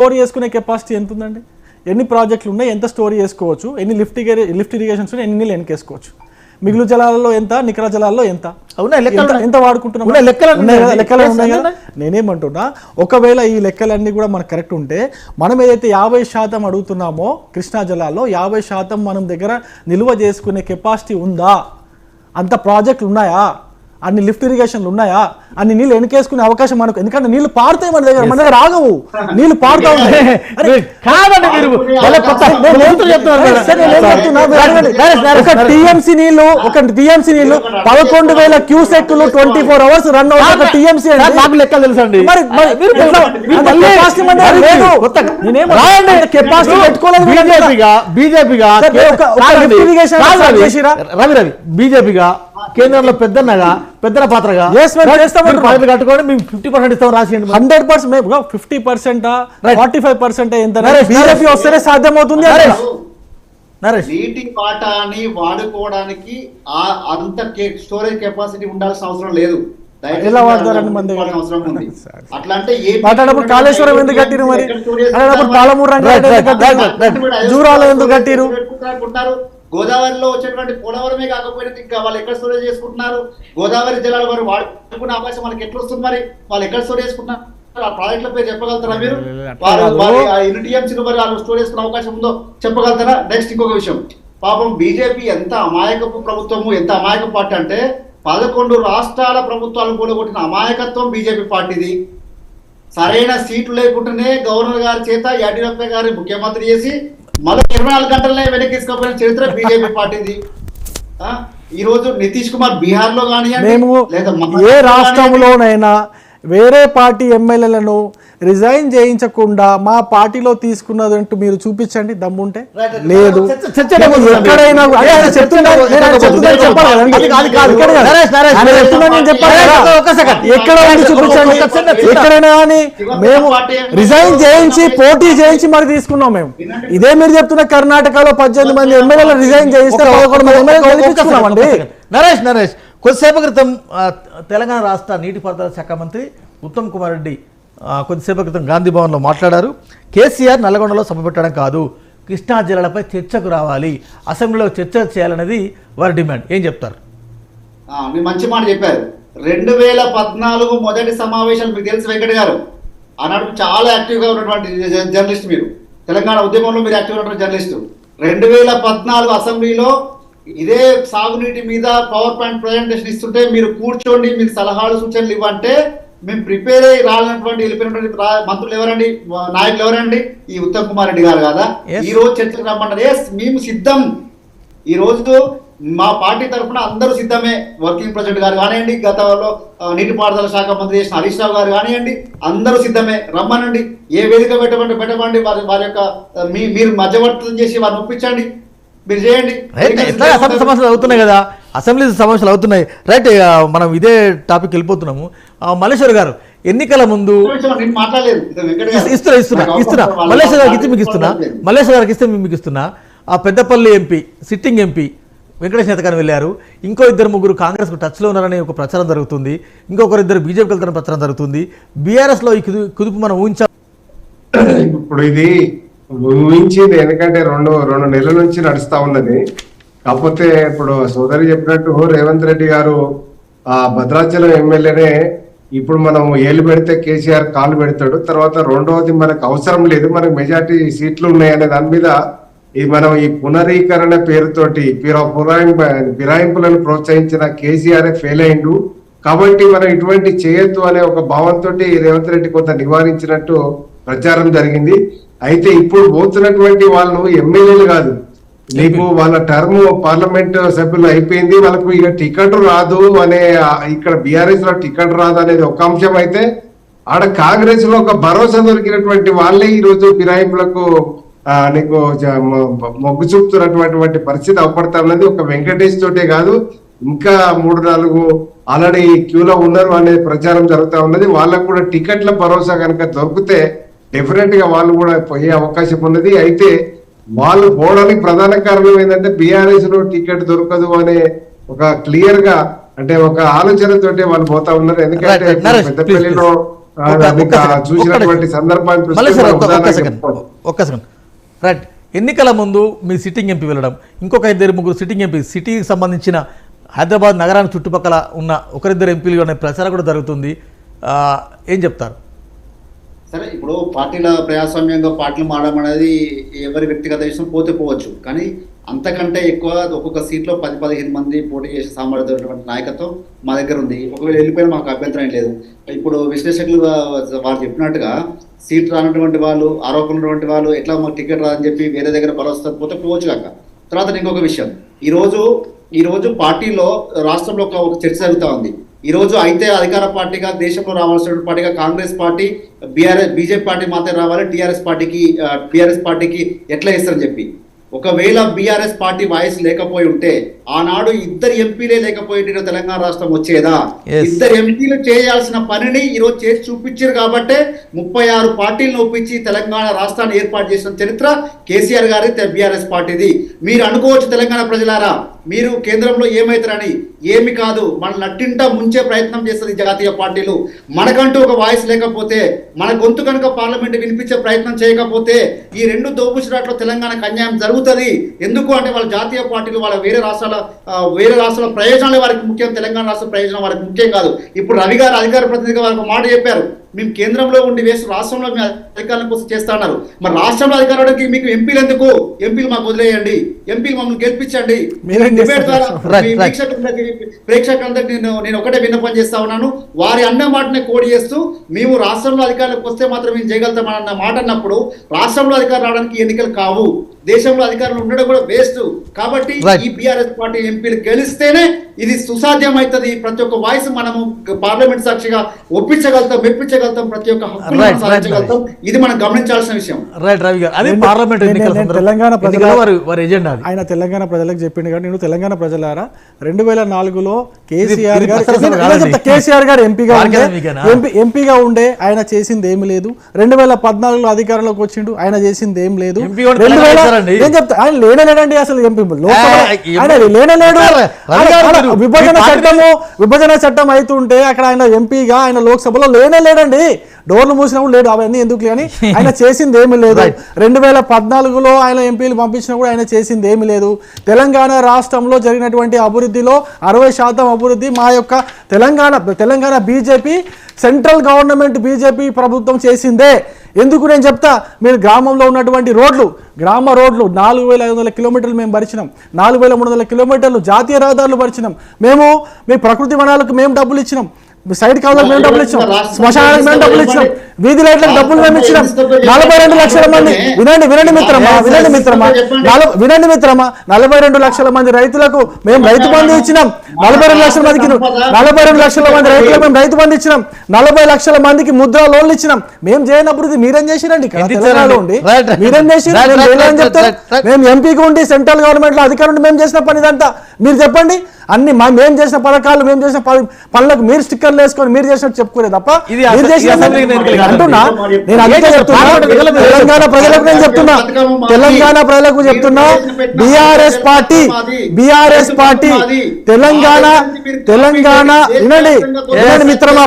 Store చేసుకునే capacity ఎంత ఉందండి? ఎన్ని ప్రాజెక్టులు ఉన్నాయి, ఎంత స్టోర్ చేసుకోవచ్చు, ఎన్ని లిఫ్ట్ ఇరిగేషన్స్ ఉన్నాయి, ఎన్ని నీళ్ళు ఎన్నికేసుకోవచ్చు, మిగులు జలాలలో ఎంత, నికర జలాల్లో ఎంత, ఎంత వాడుకుంటున్నాం లెక్కలు ఉన్నాయి కదా. నేనేమంటున్నా, ఒకవేళ ఈ లెక్కలన్నీ కూడా మనకు కరెక్ట్ ఉంటే మనం ఏదైతే 50% అడుగుతున్నామో కృష్ణా జలాల్లో 50% మనం దగ్గర నిల్వ చేసుకునే కెపాసిటీ ఉందా? అంత ప్రాజెక్టులు ఉన్నాయా? అన్ని లిఫ్ట్ ఇరిగేషన్లు ఉన్నాయా? అన్ని నీళ్ళు ఎన్నికేసుకునే అవకాశం మనకు, ఎందుకంటే నీళ్లు పారుతాయి మన దగ్గర ఆగవు, నీళ్లు పారుతా ఉంటాయి. టీఎంసీ నీళ్లు 11,000 క్యూసెక్లు 24 hours రన్ అవుతుంది టీఎంసీ. నాకు లెక్క తెలుసండి. కెపాసిటీ బీజేపీగా కేంద్రంలో పెద్దన పాత్రగా కట్టుకోండి, మేము 50% ఇస్తాం రాసేయండి. 100% 50% 45% ఎంత బీజేపీ వస్తేనే సాధ్యమవుతుంది. నీటి వాటాన్ని వాడుకోవడానికి అంత స్టోరేజ్ కెపాసిటీ ఉండాల్సిన అవసరం లేదు. ఎలా వాడతారండి మన దగ్గర? అవసరం ఉంది. అట్లా అంటే కాళేశ్వరం ఎందుకు కట్టిరు, మరి పాలమూరు జూరాలు ఎందుకు కట్టిరు? గోదావరిలో వచ్చేటువంటి పోలవరమే కాకపోయినా ఇంకా వాళ్ళు ఎక్కడ స్టోరేజ్ చేసుకుంటున్నారు? గోదావరి జలాలు మరి వాడుకునే అవకాశం వాళ్ళకి ఎట్లా వస్తుంది? మరి వాళ్ళు ఎక్కడ స్టోరేజ్ చేసుకుంటున్నారు? ఆ ప్రాజెక్టుల పేరు చెప్పగలుగుతారా మీరు? ఎన్ని టీఎంసీలు మరి వాళ్ళు స్టోర్ చేసుకునే అవకాశం ఉందో చెప్పగలుగుతారా? నెక్స్ట్ ఇంకొక విషయం, పాపం బీజేపీ ఎంత అమాయకపు ప్రభుత్వము, ఎంత అమాయక పార్టీ అంటే 11 రాష్ట్రాల ప్రభుత్వాలు కూడగొట్టిన అమాయకత్వం బీజేపీ పార్టీది. సరైన సీట్లు లేకుండానే గవర్నర్ గారి చేత యడ్యూరప్ప గారి ముఖ్యమంత్రి చేసి మళ్ళీ 24 గంటలనే వెనక్కి తీసుకోపోయిన చరిత్ర బీజేపీ పార్టీది. ఈ రోజు నితీష్ కుమార్ బీహార్ లో కానీ ఏ రాష్ట్రంలోనైనా వేరే పార్టీ ఎమ్మెల్యేలను రిజైన్ చేయించకుండా మా పార్టీలో తీసుకున్నదంటూ మీరు చూపించండి దమ్ముంటే. లేదు, ఎక్కడైనా చూపించండి. ఎక్కడైనా కానీ మేము రిజైన్ చేయించి పోటీ చేయించి మరి తీసుకున్నాం. మేము ఇదే మీరు చెప్తున్న కర్ణాటకలో 18 మంది ఎమ్మెల్యేలు రిజైన్ చేయిస్తే 11 మంది ఎమ్మెల్యేలు గెలిపించుకున్నామండి. నరేష్ కొద్దిసేపు క్రితం తెలంగాణ రాష్ట్ర నీటిపారుదల శాఖ మంత్రి ఉత్తమ్ కుమార్ రెడ్డి కొద్దిసేపు క్రితం గాంధీ భవన్లో మాట్లాడారు. కేసీఆర్ నల్లగొండలో సభ పెట్టడం కాదు, కృష్ణా జిల్లాలపై చర్చకు రావాలి, అసెంబ్లీలో చర్చ చేయాలనేది వారి డిమాండ్. ఏం చెప్తారు? మీరు మంచి మాట చెప్పారు. 2014 మొదటి సమావేశం మీకు తెలుసు వెంకట గారు, ఆనాడు చాలా యాక్టివ్గా ఉన్నటువంటి జర్నలిస్ట్, మీరు తెలంగాణ ఉద్యమంలో మీరు యాక్టివ్గా ఉన్నటువంటి జర్నలిస్టు. 2014 అసెంబ్లీలో ఇదే సాగునీటి మీద పవర్ పాయింట్ ప్రజెంటేషన్ ఇస్తుంటే మీరు కూర్చోండి, మీకు సలహాలు సూచనలు ఇవ్వంటే మేము ప్రిపేర్ అయ్యి రాలినటువంటి వెళ్ళిపోయినటువంటి మంత్రులు ఎవరండి, నాయకులు ఎవరండి? ఈ ఉత్తమ్ కుమార్ రెడ్డి గారు కదా. ఈ రోజు చర్చకు రమ్మన్నారు. ఎస్, మేము సిద్ధం. ఈ రోజు మా పార్టీ తరఫున అందరూ సిద్ధమే. వర్కింగ్ ప్రెసిడెంట్ గారు కానివ్వండి, గతంలో నీటిపారుదల శాఖ మంత్రి చేసిన హరీష్ రావు గారు కానివ్వండి, అందరూ సిద్ధమే. రమ్మనండి, ఏ వేదిక పెట్టమండి వారి యొక్క మీరు మధ్యవర్తులు చేసి వారిని ఒప్పించండి, మీరు చేయండి. అసెంబ్లీ సమావేశాలు అవుతున్నాయి కదా, అసెంబ్లీ సమావేశాలు అవుతున్నాయి. రైట్, మనం ఇదే టాపిక్ వెళ్ళిపోతున్నాము. మల్లేశ్వర్ గారు, ఎన్నికల ముందు ఇస్తున్నా మల్లేశ్వర్ గారికి ఇస్తే మీకు ఇస్తున్నా. ఆ Peddapalli MP, sitting MP Venkatesh Netagani వెళ్ళారు. ఇంకో 2-3 కాంగ్రెస్కు టచ్లో ఉన్నారని ఒక ప్రచారం జరుగుతుంది. ఇంకొకరిద్దరు బీజేపీకి వెళ్తారని ప్రచారం జరుగుతుంది. బీఆర్ఎస్లో ఈ కుదుపు మనం ఊహించాం. ఇప్పుడు ఇది ఊహించింది, ఎందుకంటే రెండు నెలల నుంచి నడుస్తా ఉన్నది. కాకపోతే ఇప్పుడు సోదరి చెప్పినట్టు రేవంత్ రెడ్డి గారు ఆ భద్రాచలం ఎమ్మెల్యేనే ఇప్పుడు మనం ఏళ్ళు పెడితే కేసీఆర్ కాలు పెడతాడు. తర్వాత రెండవది మనకు అవసరం లేదు, మనకు మెజార్టీ సీట్లు ఉన్నాయనే దాని మీద మనం ఈ పునరీకరణ పేరుతోటి ఫిరాయింపులను ప్రోత్సహించిన కేసీఆర్ ఫెయిల్ అయిండు. కాబట్టి మనం ఇటువంటి చేయొద్దు అనే ఒక భావంతో రేవంత్ రెడ్డి కొంత నివారించినట్టు ప్రచారం జరిగింది. అయితే ఇప్పుడు పోతున్నటువంటి వాళ్ళు ఎమ్మెల్యేలు కాదు, నీకు వాళ్ళ టర్మ్ పార్లమెంట్ సభ్యులు అయిపోయింది, వాళ్ళకు ఇక టికెట్ రాదు అనే, ఇక్కడ బీఆర్ఎస్ లో టికెట్ రాదు అనేది ఒక అంశం అయితే, ఆడ కాంగ్రెస్ లో ఒక భరోసా దొరికినటువంటి వాళ్ళే ఈ రోజు ఫిరాయింపులకు నీకు మొగ్గు చూపుతున్నటువంటి పరిస్థితి అవపడతా ఉన్నది. ఒక వెంకటేష్ తోటే కాదు, ఇంకా 3-4 ఆల్రెడీ క్యూలో ఉన్నారు అనే ప్రచారం జరుగుతూ ఉన్నది. వాళ్ళకు కూడా టికెట్ల భరోసా కనుక దొరికితే డెఫినెట్ గా వాళ్ళు కూడా పోయే అవకాశం ఉన్నది. అయితే వాళ్ళు పోవడానికి ప్రధాన కారణం ఏంటంటే బీఆర్ఎస్ లో టికెట్ దొరకదు అనే ఒక క్లియర్ గా, అంటే ఒక ఆలోచనతోటి వాళ్ళు పోతా ఉన్నారు. ఎందుకంటే పెద్దపల్లిలో చూసినటువంటి సందర్భాన్ని చూస్తే మళ్ళీ సార్ మనం ఒక్క ఉదాహరణకు సెకండ్ చెప్పుకోవచ్చు. ఒక్క సెకండ్ రైట్. ఎన్నికల ముందు మీ సిట్టింగ్ ఎంపీ వెళ్ళడం, ఇంకొక 2-3 సిట్టింగ్ ఎంపీ సిటీకి సంబంధించిన హైదరాబాద్ నగరానికి చుట్టుపక్కల ఉన్న 1-2 ఎంపీలు అనే ప్రచారం కూడా జరుగుతుంది. ఏం చెప్తారు? సరే, ఇప్పుడు పార్టీల ప్రజాస్వామ్యంగా పార్టీలు మారడం అనేది ఎవరి వ్యక్తిగత విషయం, పోతే పోవచ్చు. కానీ అంతకంటే ఎక్కువ ఒక్కొక్క సీట్లో 10-15 మంది పోటీ చేసే సామర్థ్యమైనటువంటి నాయకత్వం మా దగ్గర ఉంది. ఒకవేళ వెళ్ళిపోయినా మాకు అభ్యంతరం ఏం లేదు. ఇప్పుడు విశ్లేషకులు వారు చెప్పినట్టుగా సీట్ రానటువంటి వాళ్ళు, ఆరోపణలు ఉన్నటువంటి వాళ్ళు ఎట్లా మాకు టికెట్ రాదని చెప్పి వేరే దగ్గర భరోసా పోతే పోవచ్చు కాక. తర్వాత ఇంకొక విషయం, ఈ రోజు పార్టీలో రాష్ట్రంలో ఒక చర్చ జరుగుతూ ఉంది. ఈ రోజు అయితే అధికార పార్టీగా దేశంలో రావాల్సిన పార్టీగా కాంగ్రెస్ పార్టీ, బీజేపీ పార్టీ మాత్రమే రావాలి, టీఆర్ఎస్ పార్టీకి ఎట్లా ఇస్తారని చెప్పి. ఒకవేళ బీఆర్ఎస్ పార్టీ వాయిస్ లేకపోయి ఉంటే ఆనాడు 2 ఎంపీలే లేకపోయి తెలంగాణ రాష్ట్రం వచ్చేదా? 2 ఎంపీలు చేయాల్సిన పనిని ఈరోజు చేసి చూపించారు కాబట్టే 36 పార్టీలను ఒప్పించి తెలంగాణ రాష్ట్రాన్ని ఏర్పాటు చేసిన చరిత్ర కేసీఆర్ గారి బీఆర్ఎస్ పార్టీది. మీరు అనుకోవచ్చు తెలంగాణ ప్రజలారా, మీరు కేంద్రంలో ఏమైతారని. ఏమి కాదు, మన నట్టింట ముంచే ప్రయత్నం చేస్తుంది జాతీయ పార్టీలు. మనకంటూ ఒక వాయిస్ లేకపోతే, మన గొంతు కనుక పార్లమెంట్ వినిపించే ప్రయత్నం చేయకపోతే ఈ 2 దోపుచురాట్లో తెలంగాణకు అన్యాయం జరుగుతుంది. ఎందుకు అంటే వాళ్ళ జాతీయ పార్టీలు వాళ్ళ వేరే రాష్ట్రాల ప్రయోజనాలే వారికి ముఖ్యం, తెలంగాణ రాష్ట్ర ప్రయోజనం వారికి ముఖ్యం కాదు. ఇప్పుడు రవి గారు అధికార ప్రతినిధిగా వారికి మాట చెప్పారు, మేము కేంద్రంలో ఉండి వేసి రాష్ట్రంలో మీ అధికారం కోసం చేస్తా అన్నారు. మరి రాష్ట్రంలో అధికారానికి మీకు ఎంపీలు ఎందుకు? ఎంపీలు మాకు వదిలేయండి, ఎంపీలు మమ్మల్ని గెలిపించండి. డిబేట్ ద్వారా ప్రేక్షకులందరికీ నేను ఒకటే విన్నపం చేస్తా ఉన్నాను. వారి అన్న మాటనే కోడి చేస్తూ మేము రాష్ట్రంలో అధికారులకు వస్తే మాత్రం మేము చేయగలుగుతామన్న మాట అన్నప్పుడు రాష్ట్రంలో అధికారం రావడానికి ఎన్నికలు కావు, దేశంలో అధికారులు ఉండడం కూడా వేస్ట్. కాబట్టి ఈ బీఆర్ఎస్ పార్టీ ఎంపీలు గెలిస్తేనే ఇది సుసాధ్యం అవుతుంది. ప్రతి ఒక్క వాయిస్ మనము పార్లమెంట్ సాక్షిగా ఒప్పించగలుగుతాం, మెప్పించగలుగుతాం, ప్రతి ఒక్క హక్కును సాధించగలుగుతాం. ఇది మనం గమనించాల్సిన విషయం. రైట్ రవి గారు, అది పార్లమెంట్ తెలంగాణ వారి ఎజెండా. ఆయన తెలంగాణ ప్రజలకు చెప్పిండు కానీ నేను తెలంగాణ ప్రజలారా 2004లో కేసీఆర్ గారు ఎంపీగా ఉండే ఆయన చేసింది ఏమి లేదు. 2014లో అధికారంలోకి వచ్చిండు, ఆయన చేసింది ఏం లేదు. నేను చెప్తా, ఆయన లేనలేడండి అసలు ఎంపీ ఆయన లేనలేడు. విభజన చట్టం అవుతుంటే అక్కడ ఆయన ఎంపీగా ఆయన లోక్సభలో లేనలేడండి. డోర్లు మూసినప్పుడు లేడు, అవన్నీ ఎందుకు అని ఆయన చేసింది ఏమి లేదు. 2014లో ఆయన ఎంపీలు పంపించినా కూడా ఆయన చేసింది ఏమి లేదు. తెలంగాణ రాష్ట్రంలో జరిగినటువంటి అభివృద్ధిలో 60% అభివృద్ధి మా యొక్క Telangana BJP central government BJP ప్రభుత్వం చేసిందే. ఎందుకు నేను చెప్తా, మీరు గ్రామంలో ఉన్నటువంటి గ్రామ రోడ్లు 4500 కిలోమీటర్లు మేము భరిచినాం, 4300 కిలోమీటర్లు జాతీయ రహదారులు భరిచినాం. మీ ప్రకృతి వనాలకు మేము డబ్బులు ఇచ్చినాం, సైడ్ కావాలకు మేము డబ్బులు ఇచ్చినాం, శ్మశానానికి మేము డబ్బులు ఇచ్చినాం, వీధి లైట్లకు డబ్బులు మేము ఇచ్చినాం. 42 లక్షల మంది వినండి మిత్రమా 42 లక్షల మంది రైతులకు మేము రైతు బంధు ఇచ్చినాం. 42 లక్షల మందికి 42 లక్షల మంది రైతులకు మేము రైతు బంధు ఇచ్చినాం. 40 లక్షల మందికి ముద్రా లోన్లు ఇచ్చినాం. మేము చేయనప్పుడు మీరేం చేసిరండి? తెలంగాణలో ఉండి మీరేం చేసిరు? చెప్తారు మేము ఎంపీకి ఉండి సెంట్రల్ గవర్నమెంట్ లో అధికారం ఉండి మేము చేసిన పని ఇదంతా మీరు చెప్పండి. అన్ని మేము చేసిన పథకాలు, మేము చేసిన పనులకు మీరు స్టిక్కర్లు వేసుకొని మీరు చేసినట్టు చెప్పుకోలేదు తప్ప అంటున్నా. నేను అందుకే చెప్తున్నా, తెలంగాణ ప్రజలకు నేను చెప్తున్నా, తెలంగాణ ప్రజలకు చెప్తున్నా, బీఆర్ఎస్ పార్టీ తెలంగాణ వినండి మిత్రమా.